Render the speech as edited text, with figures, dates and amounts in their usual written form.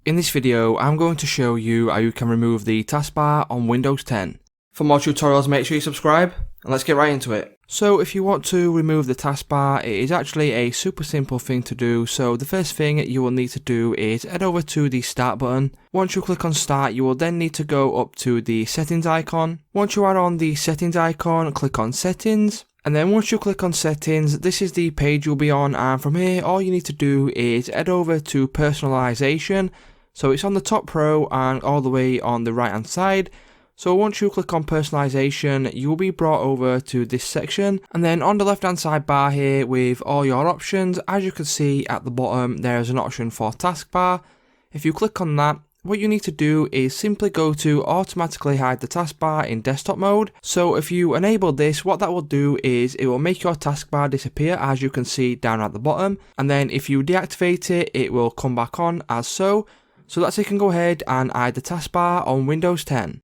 In this video, I'm going to show you how you can remove the taskbar on Windows 10. For more tutorials, make sure you subscribe, and let's get right into it. So if you want to remove the taskbar, it is actually a super simple thing to do. So the first thing you will need to do is head over to the Start button. Once you click on Start, you will then need to go up to the Settings icon. Once you are on the Settings icon, click on Settings. And then once you click on Settings, this is the page you'll be on, and from here all you need to do is head over to Personalisation. So it's on the top row and all the way on the right hand side. So once you click on Personalisation, you will be brought over to this section, and then on the left hand side bar here with all your options, as you can see at the bottom there is an option for Taskbar. If you click on that, what you need to do is simply go to automatically hide the taskbar in desktop mode. So if you enable this, what that will do is it will make your taskbar disappear, as you can see down at the bottom, and then if you deactivate it, it will come back on as so. So that's how you can go ahead and hide the taskbar on Windows 10.